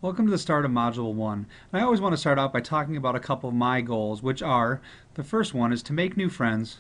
Welcome to the start of Module 1. And I always want to start out by talking about a couple of my goals, which are, the first one is to make new friends,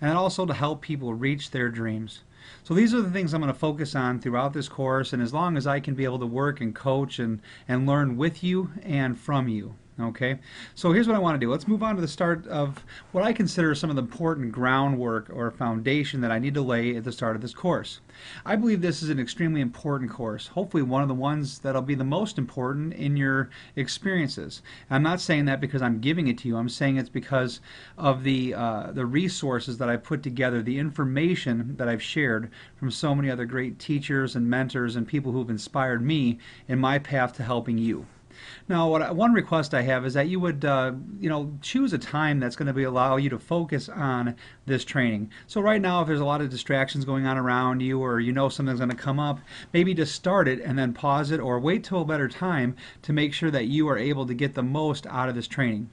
and then also to help people reach their dreams. So these are the things I'm going to focus on throughout this course, and as long as I can be able to work and coach and learn with you and from you. Okay, so here's what I want to do. Let's move on to the start of what I consider some of the important groundwork or foundation that I need to lay at the start of this course. I believe this is an extremely important course, hopefully one of the ones that'll be the most important in your experiences. I'm not saying that because I'm giving it to you. I'm saying it's because of the resources that I've put together, the information that I've shared from so many other great teachers and mentors and people who've inspired me in my path to helping you. Now, one request I have is that you would, choose a time that's going to allow you to focus on this training. So right now, if there's a lot of distractions going on around you, or you know something's going to come up, maybe just start it and then pause it, or wait till a better time to make sure that you are able to get the most out of this training.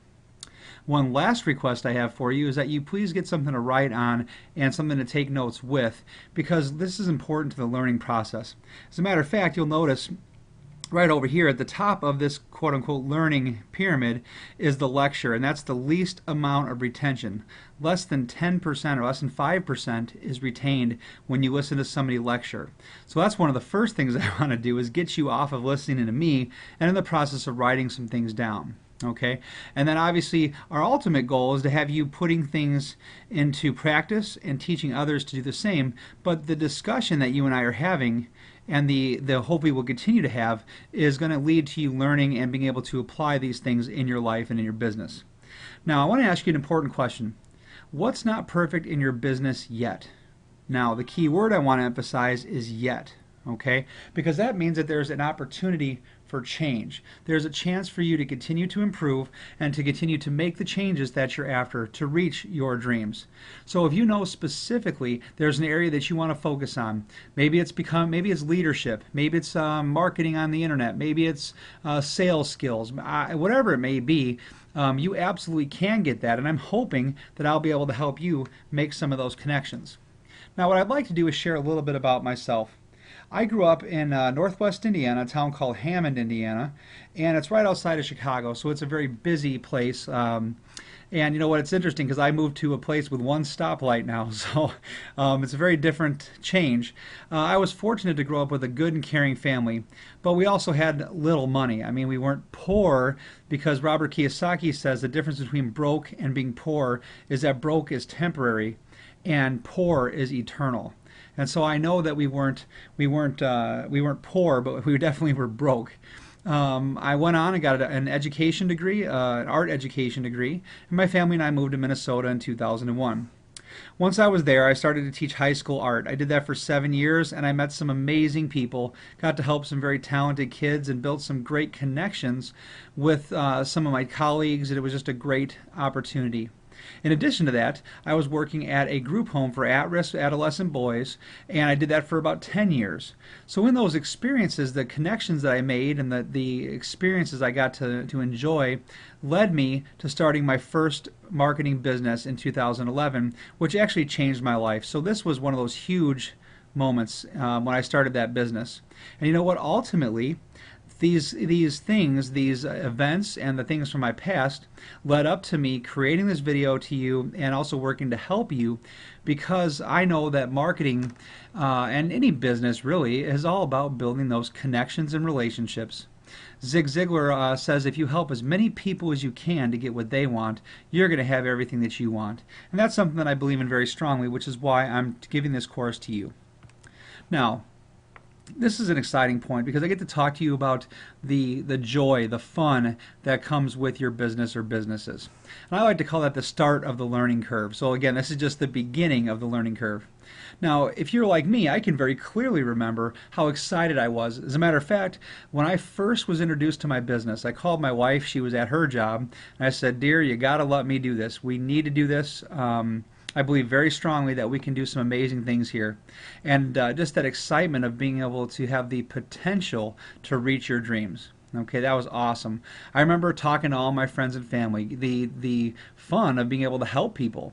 One last request I have for you is that you please get something to write on and something to take notes with, because this is important to the learning process. As a matter of fact, you'll notice right over here at the top of this quote-unquote learning pyramid is the lecture, and that's the least amount of retention. Less than 10% or less than 5% is retained when you listen to somebody lecture. So that's one of the first things I want to do, is get you off of listening to me and in the process of writing some things down. Okay, and then obviously our ultimate goal is to have you putting things into practice and teaching others to do the same, but the discussion that you and I are having and the hope we will continue to have is going to lead to you learning and being able to apply these things in your life and in your business. Now, I want to ask you an important question. What's not perfect in your business yet? Now, the key word I want to emphasize is yet. Okay, because that means that there's an opportunity for change. There's a chance for you to continue to improve and to continue to make the changes that you're after to reach your dreams. So if you know specifically there's an area that you want to focus on, maybe it's leadership, maybe it's marketing on the internet, maybe it's sales skills, whatever it may be, you absolutely can get that, and I'm hoping that I'll be able to help you make some of those connections. Now, what I'd like to do is share a little bit about myself. I grew up in northwest Indiana, a town called Hammond, Indiana, and it's right outside of Chicago, so it's a very busy place. And you know what, it's interesting because I moved to a place with one stoplight now, so it's a very different change. I was fortunate to grow up with a good and caring family, but we also had little money. I mean, we weren't poor, because Robert Kiyosaki says the difference between broke and being poor is that broke is temporary and poor is eternal. And so I know that we weren't poor, but we definitely were broke. I went on and got an education degree, an art education degree, and my family and I moved to Minnesota in 2001. Once I was there, I started to teach high school art. I did that for 7 years, and I met some amazing people, got to help some very talented kids, and built some great connections with some of my colleagues, and it was just a great opportunity. In addition to that, I was working at a group home for at-risk adolescent boys, and I did that for about 10 years. So in those experiences, the connections that I made and the experiences I got to enjoy led me to starting my first marketing business in 2011, which actually changed my life. So this was one of those huge moments when I started that business. And you know what? Ultimately, these events and the things from my past led up to me creating this video to you and also working to help you, because I know that marketing and any business really is all about building those connections and relationships. Zig Ziglar says if you help as many people as you can to get what they want, you're going to have everything that you want. And that's something that I believe in very strongly, which is why I'm giving this course to you. Now, this is an exciting point because I get to talk to you about the joy, the fun that comes with your business or businesses. And I like to call that the start of the learning curve. So again, this is just the beginning of the learning curve. Now, if you're like me, I can very clearly remember how excited I was. As a matter of fact, when I first was introduced to my business, I called my wife. She was at her job, and I said, "Dear, you got to let me do this. We need to do this. I believe very strongly that we can do some amazing things here." And just that excitement of being able to have the potential to reach your dreams. Okay, that was awesome. I remember talking to all my friends and family, the fun of being able to help people.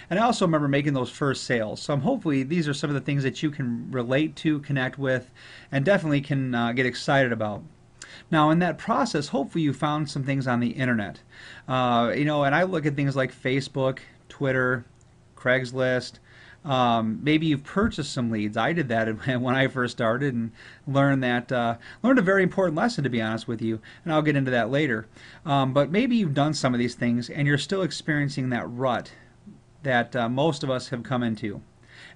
And I also remember making those first sales. So hopefully these are some of the things that you can relate to, connect with, and definitely can get excited about. Now, in that process, hopefully you found some things on the internet. And I look at things like Facebook, Twitter, Craigslist. Maybe you've purchased some leads. I did that when I first started and learned a very important lesson, to be honest with you, and I'll get into that later. But maybe you've done some of these things and you're still experiencing that rut that most of us have come into.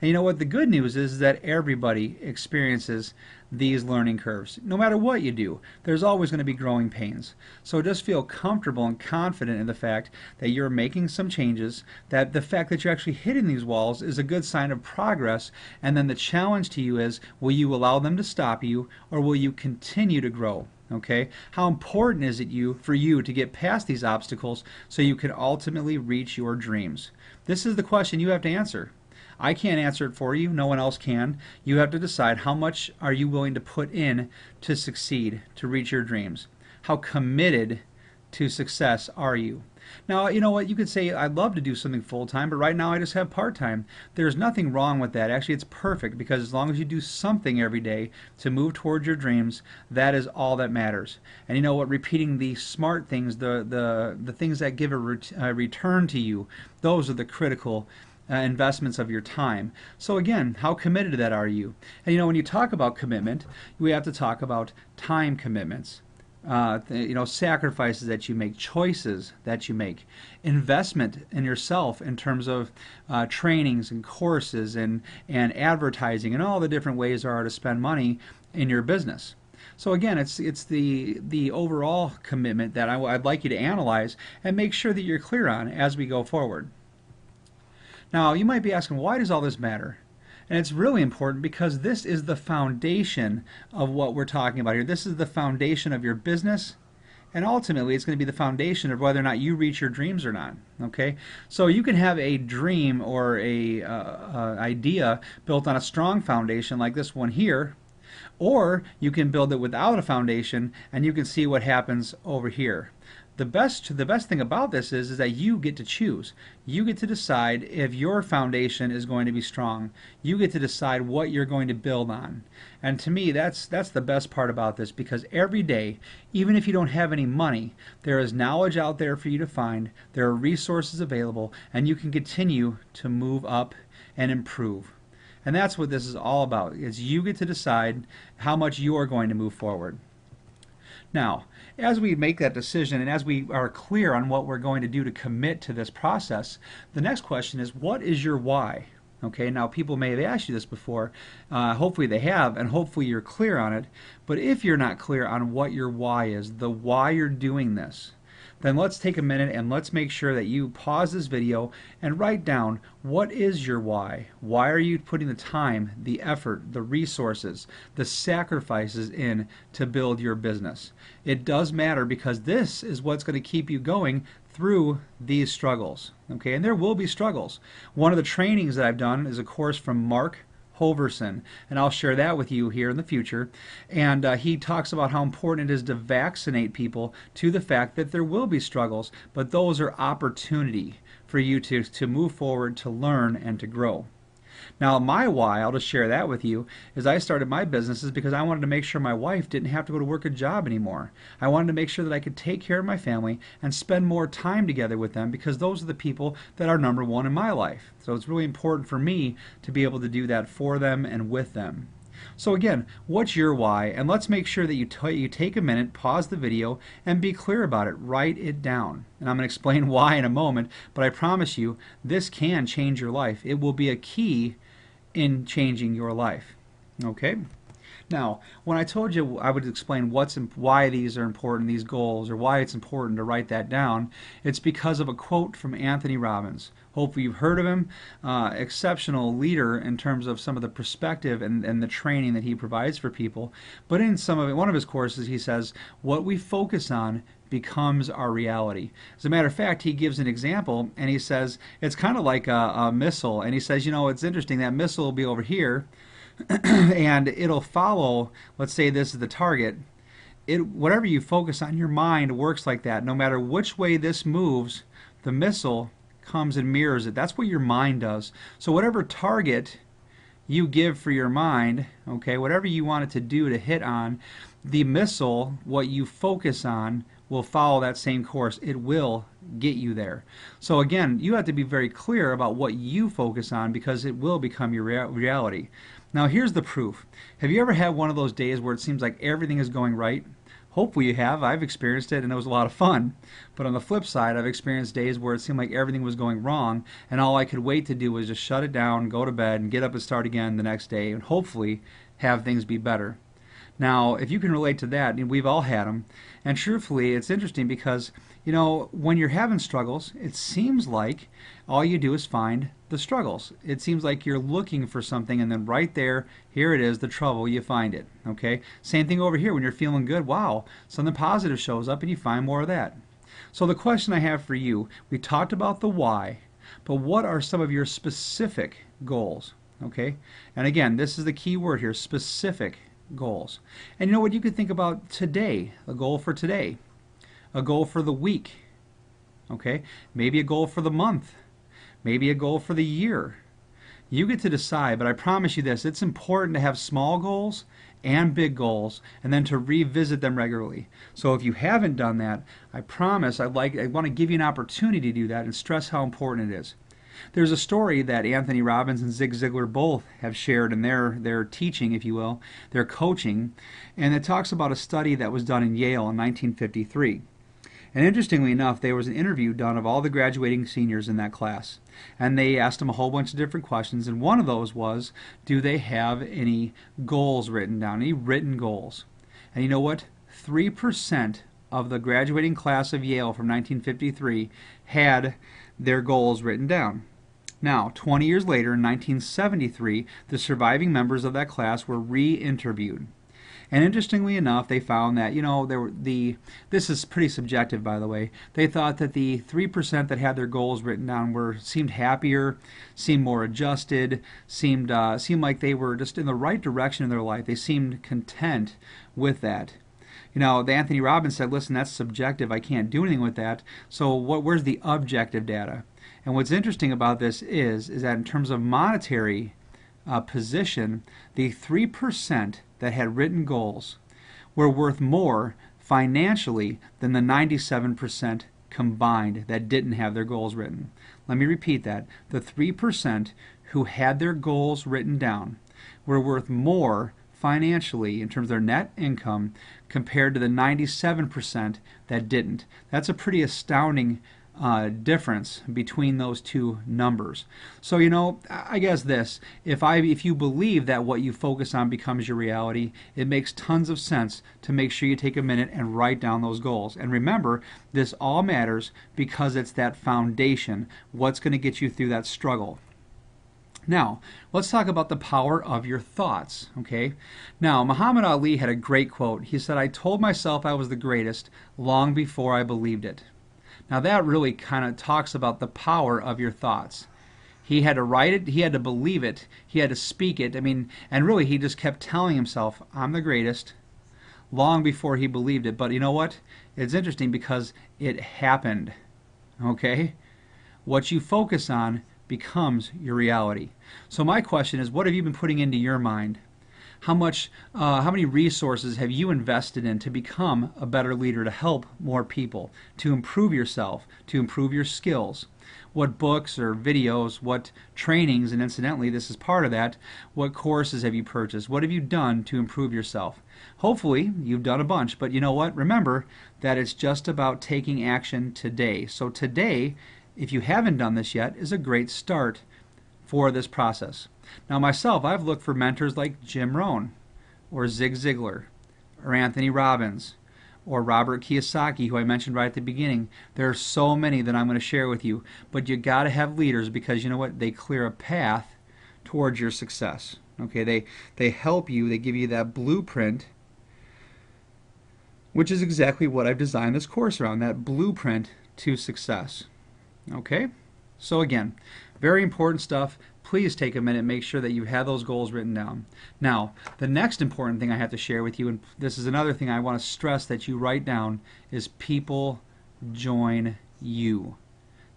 And you know what? The good news is that everybody experiences these learning curves. No matter what you do, there's always going to be growing pains. So just feel comfortable and confident in the fact that you're making some changes, that the fact that you're actually hitting these walls is a good sign of progress, and then the challenge to you is, will you allow them to stop you, or will you continue to grow? Okay? How important is it for you to get past these obstacles so you can ultimately reach your dreams? This is the question you have to answer. I can't answer it for you. No one else can. You have to decide how much are you willing to put in to succeed, to reach your dreams. How committed to success are you? Now, you know what? You could say, I'd love to do something full-time, but right now I just have part-time. There's nothing wrong with that. Actually, it's perfect, because as long as you do something every day to move towards your dreams, that is all that matters. And you know what? Repeating the smart things, the things that give a return to you, those are the critical investments of your time. So again, how committed to that are you? And you know, when you talk about commitment, we have to talk about time commitments. Sacrifices that you make, choices that you make, investment in yourself in terms of trainings and courses and advertising and all the different ways there are to spend money in your business. So again, it's the overall commitment that I'd like you to analyze and make sure that you're clear on as we go forward. Now, you might be asking, why does all this matter? And it's really important because this is the foundation of what we're talking about here. This is the foundation of your business, and ultimately it's going to be the foundation of whether or not you reach your dreams or not. Okay? So you can have a dream or a idea built on a strong foundation like this one here, or you can build it without a foundation and you can see what happens over here. The best thing about this is that you get to choose. You get to decide if your foundation is going to be strong. You get to decide what you're going to build on. And to me, that's the best part about this, because every day, even if you don't have any money, there is knowledge out there for you to find. There are resources available, and you can continue to move up and improve. And that's what this is all about, is you get to decide how much you are going to move forward. Now, as we make that decision and as we are clear on what we're going to do to commit to this process, the next question is, what is your why? Okay, now people may have asked you this before. Hopefully they have, and hopefully you're clear on it. But if you're not clear on what your why is, the why you're doing this, then let's take a minute and let's make sure that you pause this video and write down, what is your why? Why are you putting the time, the effort, the resources, the sacrifices in to build your business? It does matter, because this is what's going to keep you going through these struggles. Okay, and there will be struggles. One of the trainings that I've done is a course from Mark Hoverson, and I'll share that with you here in the future. And he talks about how important it is to vaccinate people to the fact that there will be struggles, but those are opportunity for you to move forward, to learn, and to grow. Now, my why, I'll just share that with you, is I started my businesses because I wanted to make sure my wife didn't have to go to work a job anymore. I wanted to make sure that I could take care of my family and spend more time together with them, because those are the people that are number one in my life. So it's really important for me to be able to do that for them and with them. So again, what's your why? And let's make sure that you take a minute, pause the video, and be clear about it. Write it down. And I'm going to explain why in a moment, but I promise you, this can change your life. It will be a key in changing your life. Okay? Now, when I told you I would explain why these are important, these goals, or why it's important to write that down, it's because of a quote from Anthony Robbins. Hopefully you've heard of him. Exceptional leader in terms of some of the perspective and the training that he provides for people. But in one of his courses, he says, what we focus on becomes our reality. As a matter of fact, he gives an example, and he says, it's kind of like a missile. And he says, you know, it's interesting, that missile will be over here, and it'll follow, let's say this is the target. Whatever you focus on, your mind works like that. No matter which way this moves, the missile comes and mirrors it. That's what your mind does. So whatever target you give for your mind, okay, whatever you want it to do, to hit on, the missile, what you focus on, will follow that same course. It will get you there. So again, you have to be very clear about what you focus on because it will become your reality. Now here's the proof. Have you ever had one of those days where it seems like everything is going right? Hopefully you have. I've experienced it and it was a lot of fun. But on the flip side, I've experienced days where it seemed like everything was going wrong and all I could wait to do was just shut it down, go to bed, and get up and start again the next day and hopefully have things be better. Now, if you can relate to that, we've all had them. And truthfully, it's interesting because, when you're having struggles, it seems like all you do is find the struggles. It seems like you're looking for something and then right there, here it is, the trouble, you find it. Okay? Same thing over here when you're feeling good. Wow, something positive shows up and you find more of that. So the question I have for you, we talked about the why, but what are some of your specific goals? Okay? And again, this is the key word here, specific goals. And you know what, you could think about today, a goal for today, a goal for the week, okay, maybe a goal for the month, maybe a goal for the year. You get to decide, but I promise you this, it's important to have small goals and big goals and then to revisit them regularly. So if you haven't done that, I promise I want to give you an opportunity to do that and stress how important it is. There's a story that Anthony Robbins and Zig Ziglar both have shared in their teaching, if you will, their coaching, and it talks about a study that was done in Yale in 1953. And interestingly enough, there was an interview done of all the graduating seniors in that class. And they asked them a whole bunch of different questions, and one of those was, do they have any goals written down, any written goals? And you know what? 3% of the graduating class of Yale from 1953 had their goals written down. Now, 20 years later, in 1973, the surviving members of that class were re-interviewed. And interestingly enough, they found that, this is pretty subjective, by the way, they thought that the 3% that had their goals written down seemed happier, seemed more adjusted, seemed like they were just in the right direction in their life. They seemed content with that. The Anthony Robbins said, listen, that's subjective. I can't do anything with that. So where's the objective data? And what's interesting about this is that in terms of monetary position, the 3% that had written goals were worth more financially than the 97% combined that didn't have their goals written. Let me repeat that. The 3% who had their goals written down were worth more financially in terms of their net income compared to the 97% that didn't. That's a pretty astounding difference between those two numbers. So I guess this, if you believe that what you focus on becomes your reality, it makes tons of sense to make sure you take a minute and write down those goals. And remember, this all matters because it's that foundation, what's going to get you through that struggle. Now, let's talk about the power of your thoughts, okay? Now, Muhammad Ali had a great quote. He said, I told myself I was the greatest long before I believed it. Now, that really kind of talks about the power of your thoughts. He had to write it, he had to believe it, he had to speak it. And really, he just kept telling himself, I'm the greatest, long before he believed it. But you know what? It's interesting because it happened, okay? What you focus on becomes your reality. So my question is, what have you been putting into your mind? How many resources have you invested in to become a better leader, to help more people, to improve yourself, to improve your skills? What books or videos, what trainings, and incidentally, this is part of that, what courses have you purchased? What have you done to improve yourself? Hopefully, you've done a bunch, but you know what? Remember that it's just about taking action today. So today, if you haven't done this yet, is a great start for this process. Now myself, I've looked for mentors like Jim Rohn, or Zig Ziglar, or Anthony Robbins, or Robert Kiyosaki, who I mentioned right at the beginning. There are so many that I'm going to share with you, but you got to have leaders because you know what? They clear a path towards your success. Okay, they help you, they give you that blueprint, which is exactly what I've designed this course around, that blueprint to success. Okay, so again, very important stuff. Please take a minute, make sure that you have those goals written down. Now, the next important thing I have to share with you, and this is another thing I want to stress that you write down, is people join you.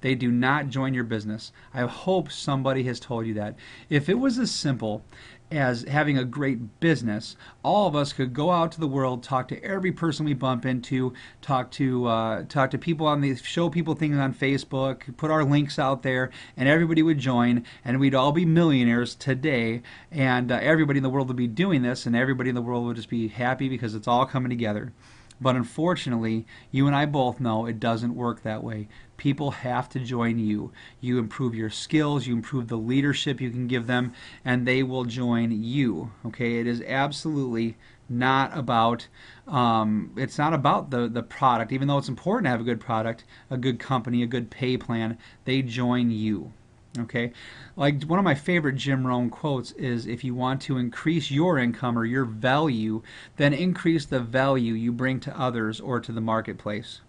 They do not join your business. I hope somebody has told you that. If it was as simple as having a great business, all of us could go out to the world, talk to every person we bump into, talk to people on the show people things on Facebook, put our links out there, and everybody would join, and we'd all be millionaires today, and everybody in the world would be doing this, and everybody in the world would just be happy because it's all coming together. But unfortunately, you and I both know it doesn't work that way. People have to join you. You improve your skills, you improve the leadership you can give them, and they will join you. Okay, it is absolutely not about it's not about the product, even though it's important to have a good product, a good company, a good pay plan. They join you. Okay, like one of my favorite Jim Rohn quotes is, if you want to increase your income or your value, then increase the value you bring to others or to the marketplace.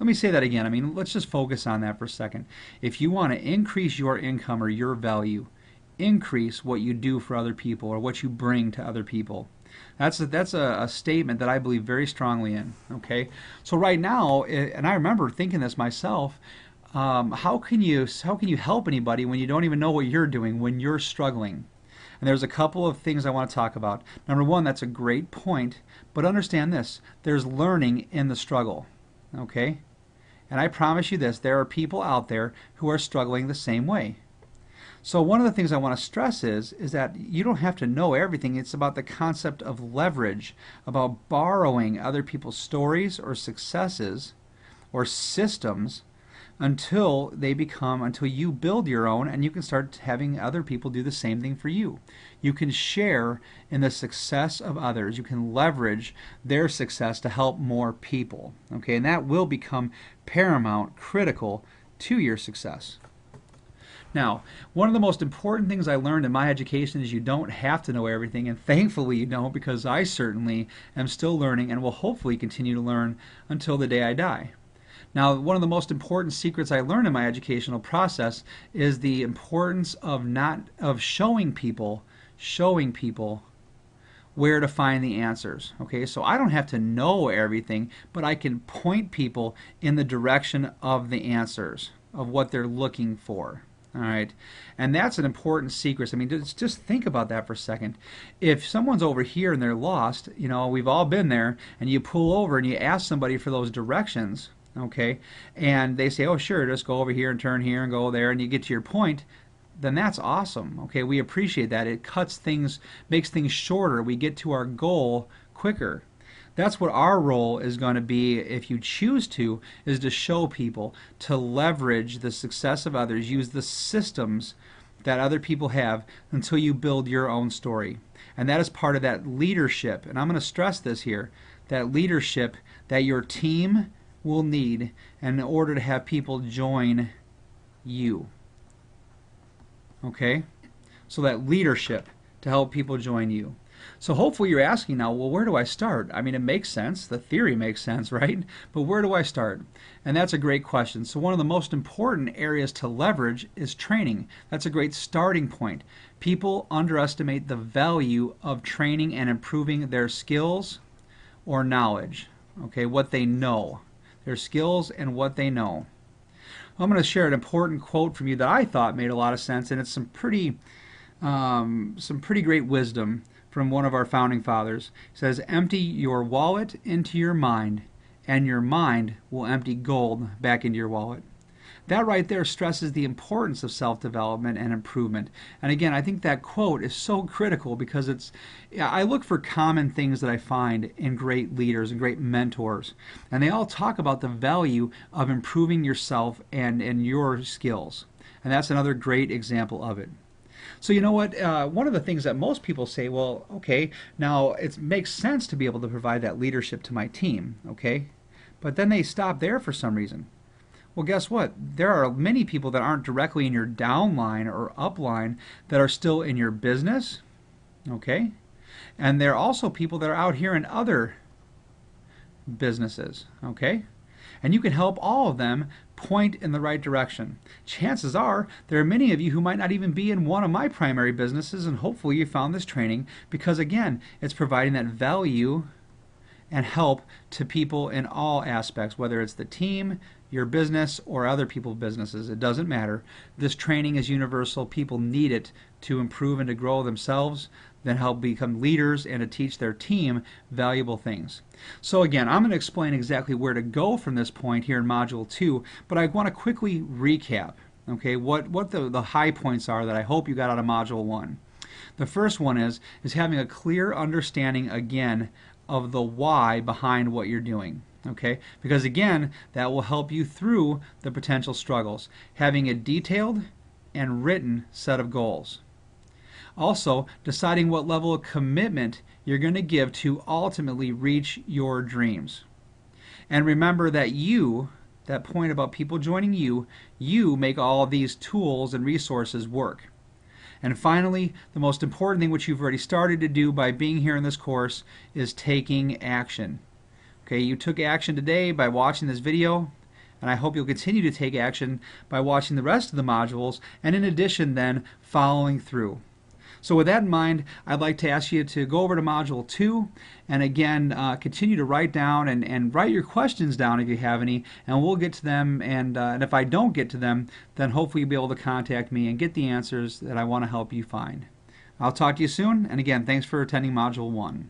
Let me say that again. I mean, let's just focus on that for a second. If you want to increase your income or your value, increase what you do for other people or what you bring to other people. That's a statement that I believe very strongly in. Okay, so right now, and I remember thinking this myself. How can you help anybody when you don't even know what you're doing, when you're struggling? And there's a couple of things I want to talk about. Number one, that's a great point, but understand this: there's learning in the struggle. Okay, and I promise you this: there are people out there who are struggling the same way. So one of the things I want to stress is that you don't have to know everything. It's about the concept of leverage, about borrowing other people's stories or successes or systems until you build your own, and you can start having other people do the same thing for you. You can share in the success of others. You can leverage their success to help more people. Okay, and that will become paramount, critical to your success. Now, one of the most important things I learned in my education is you don't have to know everything, and thankfully you don't, because I certainly am still learning and will hopefully continue to learn until the day I die. Now, one of the most important secrets I learned in my educational process is the importance of showing people where to find the answers. Okay, so I don't have to know everything, but I can point people in the direction of the answers, of what they're looking for. All right, and that's an important secret. I mean, just think about that for a second. If someone's over here and they're lost, you know, we've all been there, and you pull over and you ask somebody for those directions, okay, and they say, oh sure, just go over here and turn here and go there, and you get to your point, then that's awesome. Okay, we appreciate that. It cuts things, makes things shorter. We get to our goal quicker. That's what our role is going to be, if you choose to, is to show people, to leverage the success of others, use the systems that other people have until you build your own story. And that is part of that leadership. And I'm going to stress this here, that leadership that your team will need in order to have people join you. Okay? So that leadership to help people join you. So hopefully you're asking now, well, where do I start? I mean, it makes sense. The theory makes sense, right? But where do I start? And that's a great question. So one of the most important areas to leverage is training. That's a great starting point. People underestimate the value of training and improving their skills or knowledge. Okay, what they know. Their skills and what they know. I'm going to share an important quote from you that I thought made a lot of sense, and it's some pretty great wisdom from one of our founding fathers. It says, empty your wallet into your mind, and your mind will empty gold back into your wallet. That right there stresses the importance of self-development and improvement. And again, I think that quote is so critical because I look for common things that I find in great leaders and great mentors. And they all talk about the value of improving yourself and your skills. And that's another great example of it. So you know what, one of the things that most people say, well, okay, now it makes sense to be able to provide that leadership to my team, okay? But then they stop there for some reason. Well, guess what? There are many people that aren't directly in your downline or upline that are still in your business, okay? And there are also people that are out here in other businesses, okay? And you can help all of them point in the right direction. Chances are there are many of you who might not even be in one of my primary businesses, and hopefully you found this training because, again, it's providing that value and help to people in all aspects, whether it's the team, your business or other people's businesses. It doesn't matter. This training is universal. People need it to improve and to grow themselves, then help become leaders and to teach their team valuable things. So again, I'm going to explain exactly where to go from this point here in Module 2, but I want to quickly recap, okay, what the high points are that I hope you got out of Module 1. The first one is having a clear understanding, again, of the why behind what you're doing. Okay, because again, that will help you through the potential struggles. Having a detailed and written set of goals. Also, deciding what level of commitment you're going to give to ultimately reach your dreams. And remember that that point about people joining you make all of these tools and resources work. And finally, the most important thing, which you've already started to do by being here in this course, is taking action. Okay, you took action today by watching this video, and I hope you'll continue to take action by watching the rest of the modules, and in addition then, following through. So with that in mind, I'd like to ask you to go over to Module 2, and again, continue to write down and write your questions down if you have any, and we'll get to them, and if I don't get to them, then hopefully you'll be able to contact me and get the answers that I want to help you find. I'll talk to you soon, and again, thanks for attending Module 1.